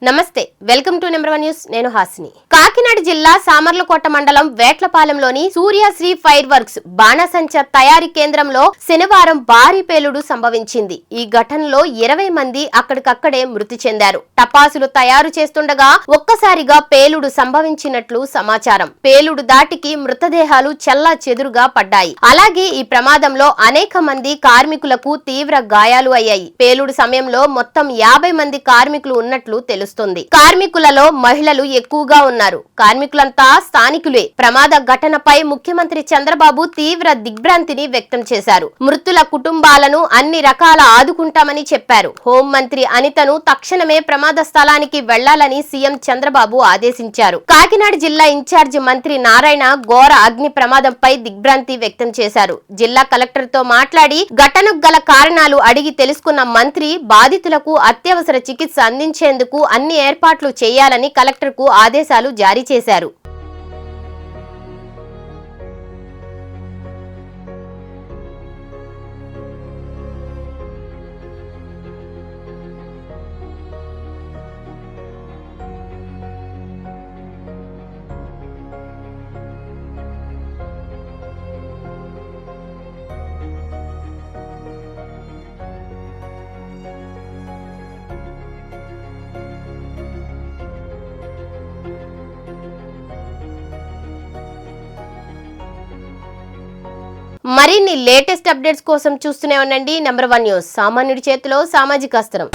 నమస్తే, welcome to number 1 news. నేను హాసిని. కాకినాడ జిల్లా సామర్లకోట మండలం వేట్లపాలెంలోని సూర్యశ్రీ ఫైర్ వర్క్స్ బాణసంచ తయారీ కేంద్రంలో శనివారం భారీ పేలుడు సంభవించింది. ఈ ఘటనలో 20 మంది అక్కడికక్కడే మృతి చెందారు. టపాసులు తయారు చేస్తుండగా ఒక్కసారిగా పేలుడు సంభవించినట్లు సమాచారం. పేలుడు దాటికి మృతదేహాలు చెల్లా చెదురుగా పడ్డాయి. అలాగే ఈ ప్రమాదంలో అనేక మంది కార్మికులకు తీవ్ర గాయాలు అయ్యాయి. పేలుడు సమయంలో మొత్తం 50 మంది కార్మికులు ఉన్నట్లు తెలుస్తుంది. కార్మికులలో మహిళలు ఎక్కువగా ఉన్నారు. కార్మికులంతా స్థానికులే. ప్రమాద ఘటనపై ముఖ్యమంత్రి చంద్రబాబు తీవ్ర దిగ్భ్రాంతిని వ్యక్తం చేశారు. మృతుల కుటుంబాలను అన్ని రకాల ఆదుకుంటామని చెప్పారు. హోంమంత్రి అనితను తక్షణమే ప్రమాద స్థలానికి వెళ్లాలని సీఎం చంద్రబాబు ఆదేశించారు. కాకినాడ జిల్లా ఇన్ఛార్జి మంత్రి నారాయణ ఘోర అగ్ని ప్రమాదంపై దిగ్భ్రాంతి వ్యక్తం చేశారు. జిల్లా కలెక్టర్ తో మాట్లాడి ఘటనకు గల కారణాలు అడిగి తెలుసుకున్న మంత్రి బాధితులకు అత్యవసర చికిత్స అందించేందుకు అన్ని ఏర్పాట్లు చేయాలని కలెక్టర్కు ఆదేశాలు జారీ చేశారు. మరిన్ని లేటెస్ట్ అప్డేట్స్ కోసం చూస్తూనే ఉండండి నెంబర్ 1 న్యూస్. సామాన్యుడి చేతిలో సామాజిక అస్త్రం.